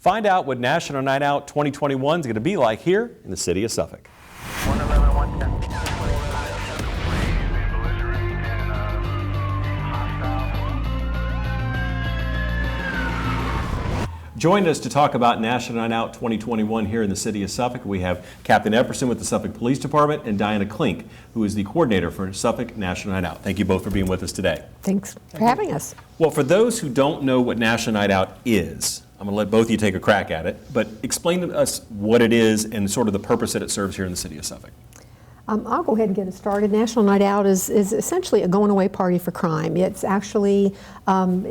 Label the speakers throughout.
Speaker 1: Find out what National Night Out 2021 is going to be like here in the city of Suffolk.
Speaker 2: 111, 110.
Speaker 1: Joining us to talk about National Night Out 2021 here in the city of Suffolk, we have Captain Epperson with the Suffolk Police Department and Diana Klink, who is the coordinator for Suffolk National Night Out. Thank you both for being with us today.
Speaker 3: Thanks for having us.
Speaker 1: Well, for those who don't know what National Night Out is, I'm going to let both of you take a crack at it, but explain to us what it is and sort of the purpose that it serves here in the city of Suffolk.
Speaker 3: I'll go ahead and get it started. National Night Out is essentially a going-away party for crime. It's actually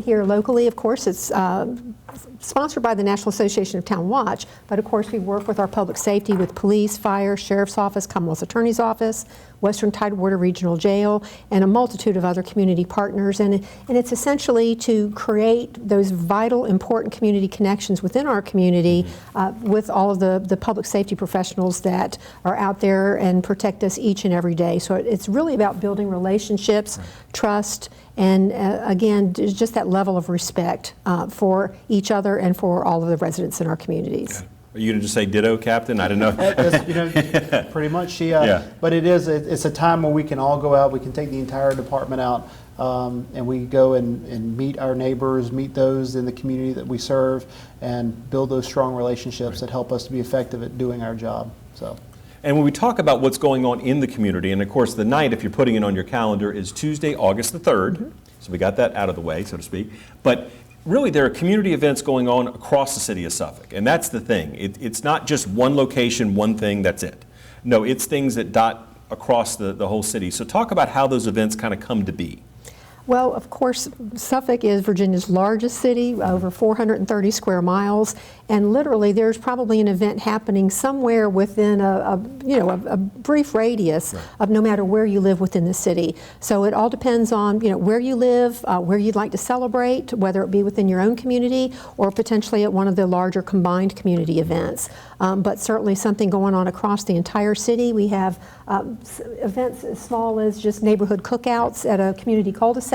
Speaker 3: here locally, of course. It's sponsored by the National Association of Town Watch, but of course we work with our public safety with police, fire, sheriff's office, Commonwealth Attorney's Office, Western Tidewater Regional Jail, and a multitude of other community partners. And it's essentially to create those vital, important community connections within our community with all of the public safety professionals that are out there and protect us each and every day. So it's really about building relationships, trust, and again, just that level of respect for each other and for all of the residents in our communities.
Speaker 1: Okay. Are you going to just say ditto, Captain? I don't know.
Speaker 4: Pretty much. But it's a time where we can all go out. We can take the entire department out, and we go and meet our neighbors, meet those in the community that we serve, and build those strong relationships that help us to be effective at doing our job. So.
Speaker 1: And when we talk about what's going on in the community, and of course the night, if you're putting it on your calendar, is Tuesday, August the 3rd. So we got that out of the way, so to speak. But really, there are community events going on across the city of Suffolk, and that's the thing. It's not just one location, one thing, that's it. No, it's things that dot across the whole city. So talk about how those events kind of come to be.
Speaker 3: Well, of course, Suffolk is Virginia's largest city, over 430 square miles, and literally there's probably an event happening somewhere within a brief radius of no matter where you live within the city. So it all depends on where you live, where you'd like to celebrate, whether it be within your own community or potentially at one of the larger combined community events. But certainly something going on across the entire city. We have events as small as just neighborhood cookouts at a community cul-de-sac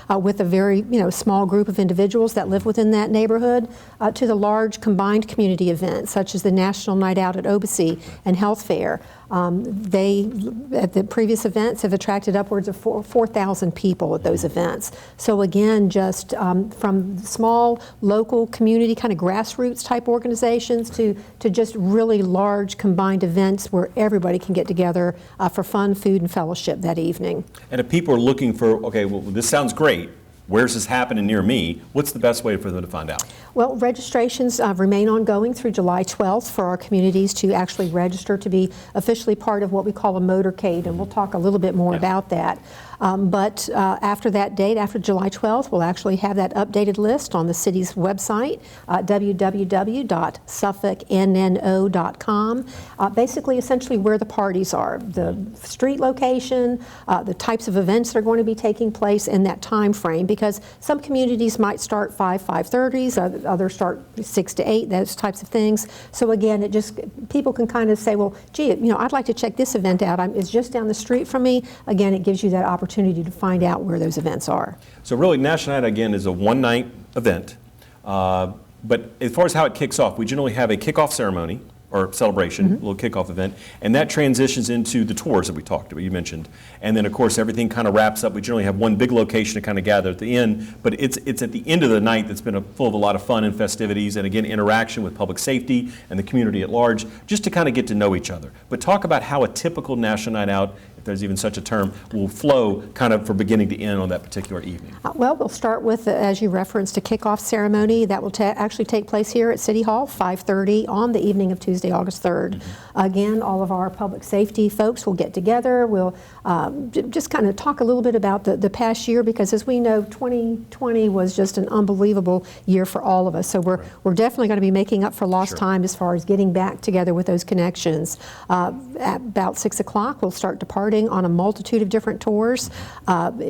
Speaker 3: with a very small group of individuals that live within that neighborhood, to the large combined community events such as the National Night Out at Obacy and Health Fair. They, at the previous events, have attracted upwards of 4,000 people at those events. So again, just from small, local, community, kind of grassroots type organizations to just really large combined events where everybody can get together for fun, food, and fellowship that evening.
Speaker 1: And if people are looking for, okay, well, this sounds great, where's this happening near me, what's the best way for them to find out?
Speaker 3: Well, registrations remain ongoing through July 12th for our communities to actually register to be officially part of what we call a motorcade, and we'll talk a little bit more about that. But after that date, after July 12th, we'll actually have that updated list on the city's website, www.suffolknno.com. Basically, essentially where the parties are, the street location, the types of events that are going to be taking place in that time frame, because some communities might start 5:30s, others start 6 to 8, those types of things. So again, it just, people can kind of say, well, gee, I'd like to check this event out. It's just down the street from me. Again, it gives you that opportunity to find out where those events are.
Speaker 1: So really, National Night, again, is a one-night event. But as far as how it kicks off, we generally have a kickoff ceremony or celebration, a little kickoff event, and that transitions into the tours that we talked about, you mentioned. And then, of course, everything kind of wraps up. We generally have one big location to kind of gather at the end, but it's at the end of the night that's been full of a lot of fun and festivities, and again, interaction with public safety and the community at large, just to kind of get to know each other. But talk about how a typical National Night Out, if there's even such a term, will flow kind of from beginning to end on that particular evening.
Speaker 3: Well, we'll start with, as you referenced, a kickoff ceremony that will actually take place here at City Hall, 5:30 on the evening of Tuesday, August 3rd. Again, all of our public safety folks will get together. We'll just kind of talk a little bit about the past year, because as we know, 2020 was just an unbelievable year for all of us. So we're definitely going to be making up for lost time as far as getting back together with those connections. At about 6 o'clock, we'll start departing on a multitude of different tours.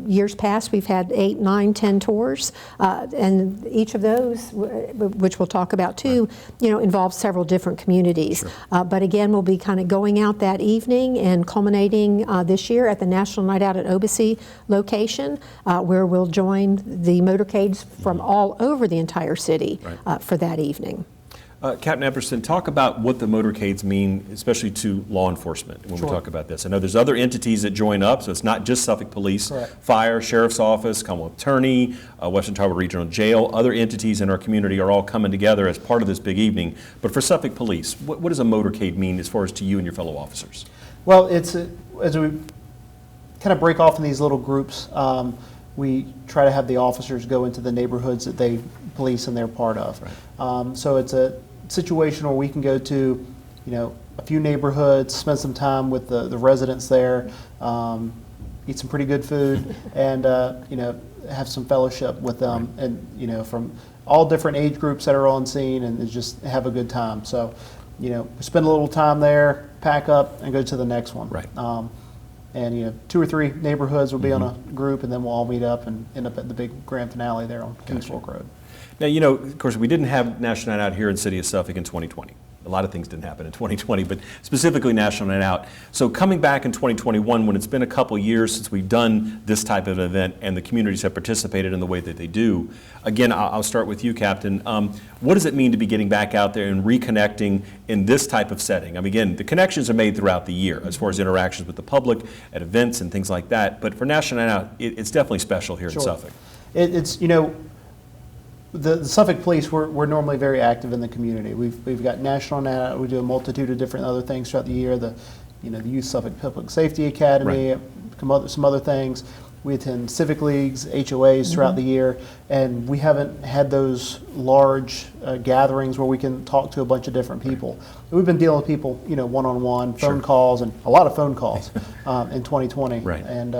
Speaker 3: Years past, we've had 8, 9, 10 tours, and each of those, which we'll talk about too, involves several different communities. But again, we'll be kind of going out that evening and culminating this year at the National Night Out at Obacy location, where we'll join the motorcades from all over the entire city for that evening.
Speaker 1: Captain Epperson, talk about what the motorcades mean, especially to law enforcement when we talk about this. I know there's other entities that join up, so it's not just Suffolk Police.
Speaker 4: Correct.
Speaker 1: Fire, Sheriff's Office, Commonwealth Attorney, Western Talbot Regional Jail, other entities in our community are all coming together as part of this big evening. But for Suffolk Police, what does a motorcade mean as far as to you and your fellow officers?
Speaker 4: Well, as we kind of break off in these little groups, we try to have the officers go into the neighborhoods that they police and they're part of.
Speaker 1: Right.
Speaker 4: So it's a situation where we can go to, a few neighborhoods, spend some time with the residents there, eat some pretty good food, and have some fellowship with them, and from all different age groups that are on scene, and just have a good time. So, spend a little time there, pack up, and go to the next one.
Speaker 1: Right.
Speaker 4: And 2 or 3 neighborhoods will be on a group, and then we'll all meet up and end up at the big grand finale there on Kings Fork Road.
Speaker 1: Now, of course, we didn't have National Night Out here in the city of Suffolk in 2020. A lot of things didn't happen in 2020, but specifically National Night Out. So coming back in 2021, when it's been a couple years since we've done this type of event and the communities have participated in the way that they do, again, I'll start with you, Captain. What does it mean to be getting back out there and reconnecting in this type of setting? I mean, again, the connections are made throughout the year as far as interactions with the public at events and things like that, but for National Night Out, it's definitely special here in Suffolk.
Speaker 4: It's the Suffolk Police, we're normally very active in the community. We've got National Night Out. We do a multitude of different other things throughout the year. The Youth Suffolk Public Safety Academy, some other things. We attend civic leagues, HOAs throughout the year, and we haven't had those large gatherings where we can talk to a bunch of different people. We've been dealing with people, one-on-one, phone calls, and a lot of phone calls in 2020.
Speaker 1: Right.
Speaker 4: And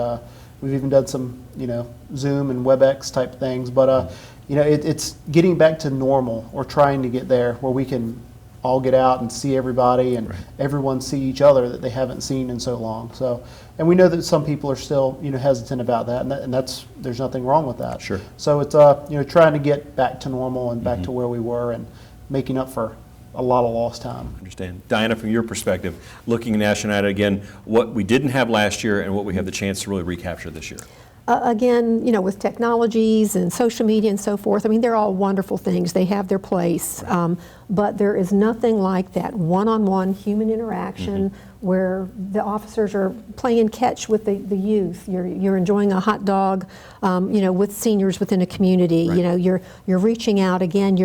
Speaker 4: we've even done some, Zoom and WebEx type things, but it's getting back to normal, or trying to get there, where we can all get out and see everybody, and everyone see each other that they haven't seen in so long. So, and we know that some people are still, hesitant about that, and that's there's nothing wrong with that.
Speaker 1: Sure.
Speaker 4: So it's trying to get back to normal and back to where we were, and making up for a lot of lost time.
Speaker 1: Understand. Diana, from your perspective, looking at National Night Out again, what we didn't have last year and what we have the chance to really recapture this year.
Speaker 3: Again, with technologies and social media and so forth, I mean, they're all wonderful things. They have their place. But there is nothing like that one-on-one human interaction where the officers are playing catch with the youth. You're enjoying a hot dog, with seniors within a community. You're reaching out again.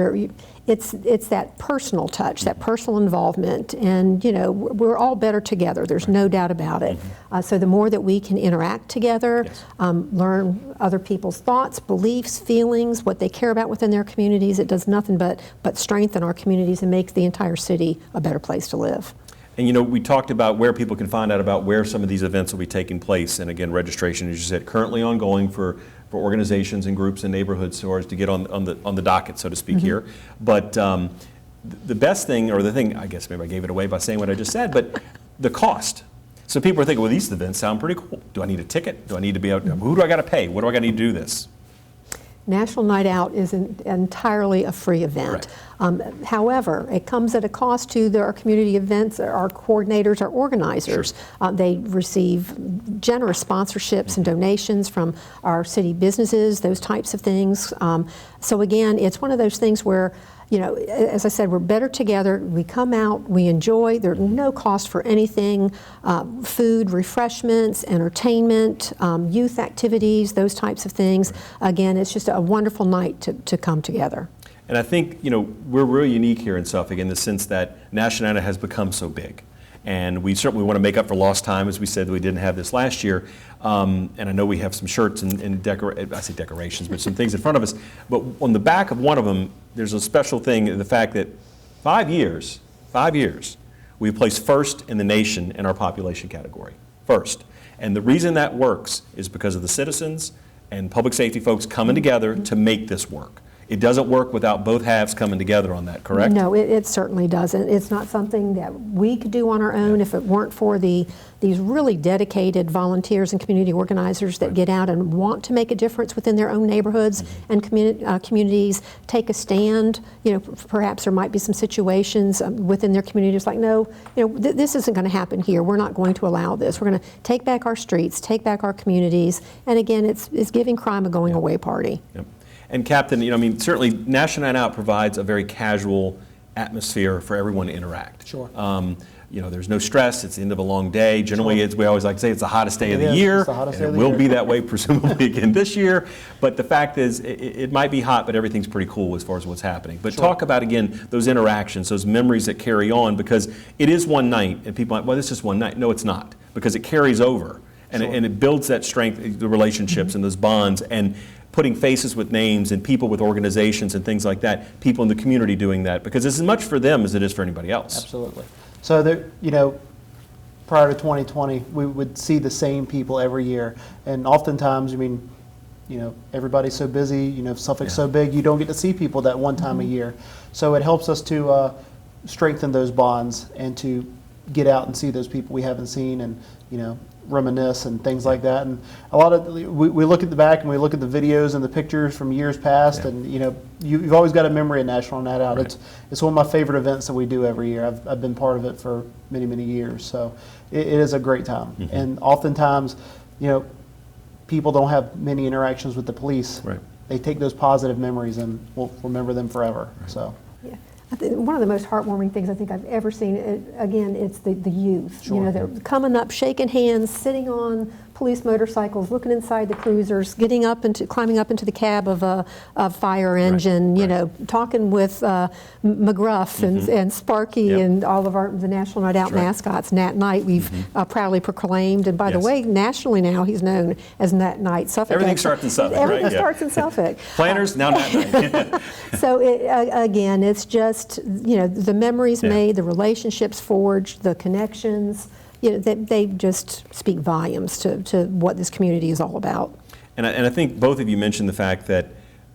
Speaker 3: It's that personal touch, that personal involvement, and we're all better together. There's no doubt about it. So the more that we can interact together, learn other people's thoughts, beliefs, feelings, what they care about within their communities, it does nothing but strengthen our communities and make the entire city a better place to live.
Speaker 1: And we talked about where people can find out about where some of these events will be taking place. And again, registration, as you said, currently ongoing for organizations and groups and neighborhoods, so as to get on the docket, so to speak, here. But the best thing, or the thing, I guess maybe I gave it away by saying what I just said, but the cost. So people are thinking, well, these events sound pretty cool. Do I need a ticket? Do I need to be out? Who do I got to pay? What do I got to need to do this?
Speaker 3: National Night Out is entirely a free event. However, it comes at a cost to our community events, our coordinators, our organizers. They receive generous sponsorships and donations from our city businesses, those types of things. So again, it's one of those things where, as I said, we're better together. We come out, we enjoy. There's no cost for anything. Food, refreshments, entertainment, youth activities, those types of things. Again, it's just a wonderful night to come together.
Speaker 1: And I think, we're really unique here in Suffolk in the sense that National Night Out has become so big. And we certainly want to make up for lost time, as we said that we didn't have this last year. And I know we have some shirts and I say decorations, but some things in front of us. But on the back of one of them, there's a special thing, the fact that 5 years, we've placed first in the nation in our population category. First. And the reason that works is because of the citizens and public safety folks coming together to make this work. It doesn't work without both halves coming together on that, correct?
Speaker 3: No, it certainly doesn't. It's not something that we could do on our own if it weren't for these really dedicated volunteers and community organizers that get out and want to make a difference within their own neighborhoods and communities, take a stand. Perhaps there might be some situations within their communities like, no, this isn't going to happen here. We're not going to allow this. We're going to take back our streets, take back our communities. And again, it's giving crime a going away party.
Speaker 1: Yep. And Captain, certainly National Night Out provides a very casual atmosphere for everyone to interact.
Speaker 4: Sure.
Speaker 1: You know, there's no stress. It's the end of a long day. Generally, we always like to say it's the hottest day of the
Speaker 4: is.
Speaker 1: year.
Speaker 4: It's the hottest day of
Speaker 1: and
Speaker 4: the
Speaker 1: it will
Speaker 4: year.
Speaker 1: be that way presumably again this year. But the fact is, it might be hot, but everything's pretty cool as far as what's happening. But talk about, again, those interactions, those memories that carry on, because it is one night, and people are like, well, this is one night. No, it's not, because it carries over. And, and it builds that strength, the relationships and those bonds, and putting faces with names and people with organizations and things like that, people in the community doing that, because it's as much for them as it is for anybody else.
Speaker 4: Absolutely. So there, you know, prior to 2020, we would see the same people every year, and oftentimes, I mean, you know, everybody's so busy, you know, Suffolk's so big, you don't get to see people that one time a year. So it helps us to strengthen those bonds and to get out and see those people we haven't seen, and, you know, reminisce and things like that. And a lot of we look at the back and we look at the videos and the pictures from years past, and you know, you've always got a memory of National Night Out.
Speaker 1: Right.
Speaker 4: It's one of my favorite events that we do every year. I've been part of it for many years, so it is a great time. And oftentimes, you know, people don't have many interactions with the police.
Speaker 1: Right.
Speaker 4: They take those positive memories and will remember them forever. So.
Speaker 3: Yeah. I think one of the most heartwarming things I think I've ever seen, again, it's the youth.
Speaker 4: Sure.
Speaker 3: You know, they're coming up, shaking hands, sitting on police motorcycles, looking inside the cruisers, climbing up into the cab of a fire engine, you know, talking with McGruff and Sparky and all of the National Night Out mascots. Nat Knight, we've proudly proclaimed, and by the way, nationally now he's known as Nat Knight. Suffolk.
Speaker 1: Everything starts in Suffolk,
Speaker 3: Everything
Speaker 1: right?
Speaker 3: starts in Suffolk.
Speaker 1: Planners, now Nat Knight.
Speaker 3: So again, it's just, you know, the memories made, the relationships forged, the connections, you know, they just speak volumes to what this community is all about.
Speaker 1: And I think both of you mentioned the fact that,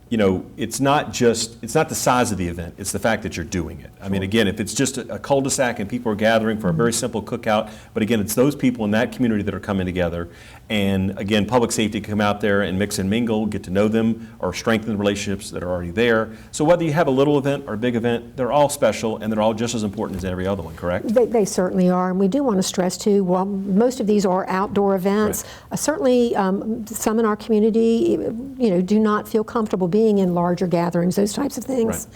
Speaker 1: you know, it's not the size of the event, it's the fact that you're doing it. I mean, again, if it's just a cul-de-sac and people are gathering for a very simple cookout, but again, it's those people in that community that are coming together. And again, public safety can come out there and mix and mingle, get to know them, or strengthen the relationships that are already there. So whether you have a little event or a big event, they're all special and they're all just as important as every other one, correct?
Speaker 3: They certainly are, and we do want to stress too, while most of these are outdoor events, certainly some in our community, you know, do not feel comfortable being in larger gatherings, those types of things.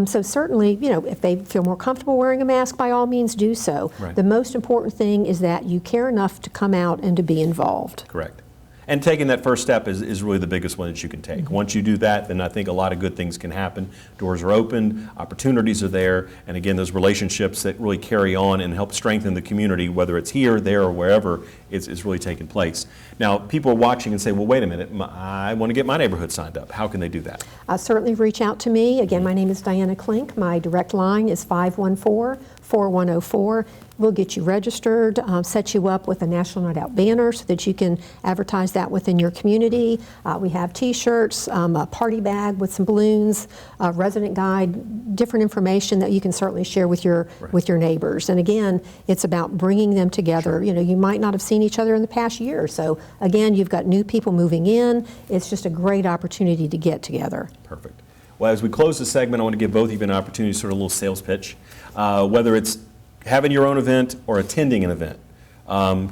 Speaker 3: So certainly, you know, if they feel more comfortable wearing a mask, by all means do so. The most important thing is that you care enough to come out and to be involved.
Speaker 1: Correct. And taking that first step is really the biggest one that you can take. Once you do that, then I think a lot of good things can happen. Doors are open, opportunities are there, and again, those relationships that really carry on and help strengthen the community, whether it's here, there, or wherever, is really taking place. Now, people are watching and say, well, wait a minute, I want to get my neighborhood signed up. How can they do that?
Speaker 3: Certainly reach out to me. Again, my name is Diana Klink. My direct line is 514-4104. We'll get you registered, set you up with a National Night Out banner so that you can advertise that within your community. We have T-shirts, a party bag with some balloons, a resident guide, different information that you can certainly share with your neighbors. And again, it's about bringing them together. You know, you might not have seen each other in the past year, so again, you've got new people moving in. It's just a great opportunity to get together.
Speaker 1: Perfect. Well, as we close this segment, I want to give both of you an opportunity to sort of a little sales pitch, whether it's having your own event or attending an event.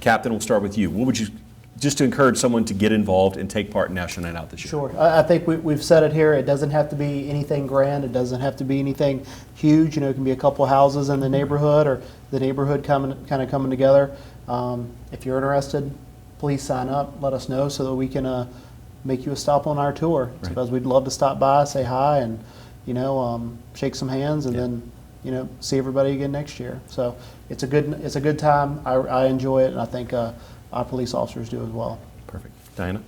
Speaker 1: Captain, we'll start with you. What would you, just to encourage someone to get involved and take part in National Night Out this year?
Speaker 4: Sure. I think we've said it here. It doesn't have to be anything grand. It doesn't have to be anything huge. You know, it can be a couple houses in the neighborhood or the neighborhood kind of coming together. If you're interested, please sign up. Let us know so that we can make you a stop on our tour.
Speaker 1: Right.
Speaker 4: Because we'd love to stop by, say hi, and, you know, shake some hands, and then, you know, see everybody again next year. So it's a good time. I enjoy it, and I think our police officers do as well.
Speaker 1: Perfect. Diana?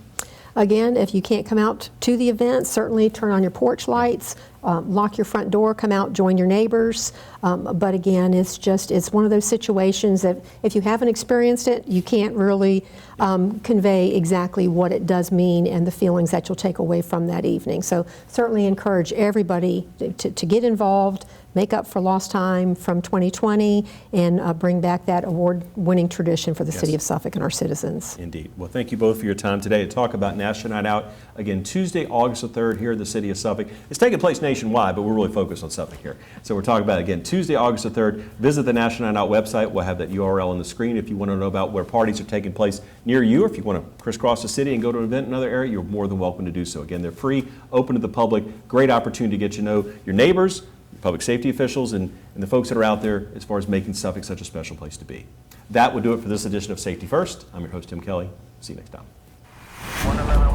Speaker 3: Again, if you can't come out to the event, certainly turn on your porch lights, lock your front door, come out, join your neighbors. But again, it's one of those situations that if you haven't experienced it, you can't really convey exactly what it does mean and the feelings that you'll take away from that evening. So certainly encourage everybody to get involved, make up for lost time from 2020, and bring back that award-winning tradition for the city of Suffolk and our citizens.
Speaker 1: Indeed. Well, thank you both for your time today to talk about National Night Out. Again, Tuesday, August the 3rd here in the city of Suffolk. It's taking place nationwide, but we're really focused on Suffolk here. So we're talking about, again, Tuesday, August the 3rd. Visit the National Night Out website. We'll have that URL on the screen if you want to know about where parties are taking place near you, or if you want to crisscross the city and go to an event in another area, you're more than welcome to do so. Again, they're free, open to the public, great opportunity to get to know your neighbors, public safety officials, and the folks that are out there as far as making Suffolk such a special place to be. That would do it for this edition of Safety First. I'm your host, Tim Kelly. See you next time.
Speaker 2: 111.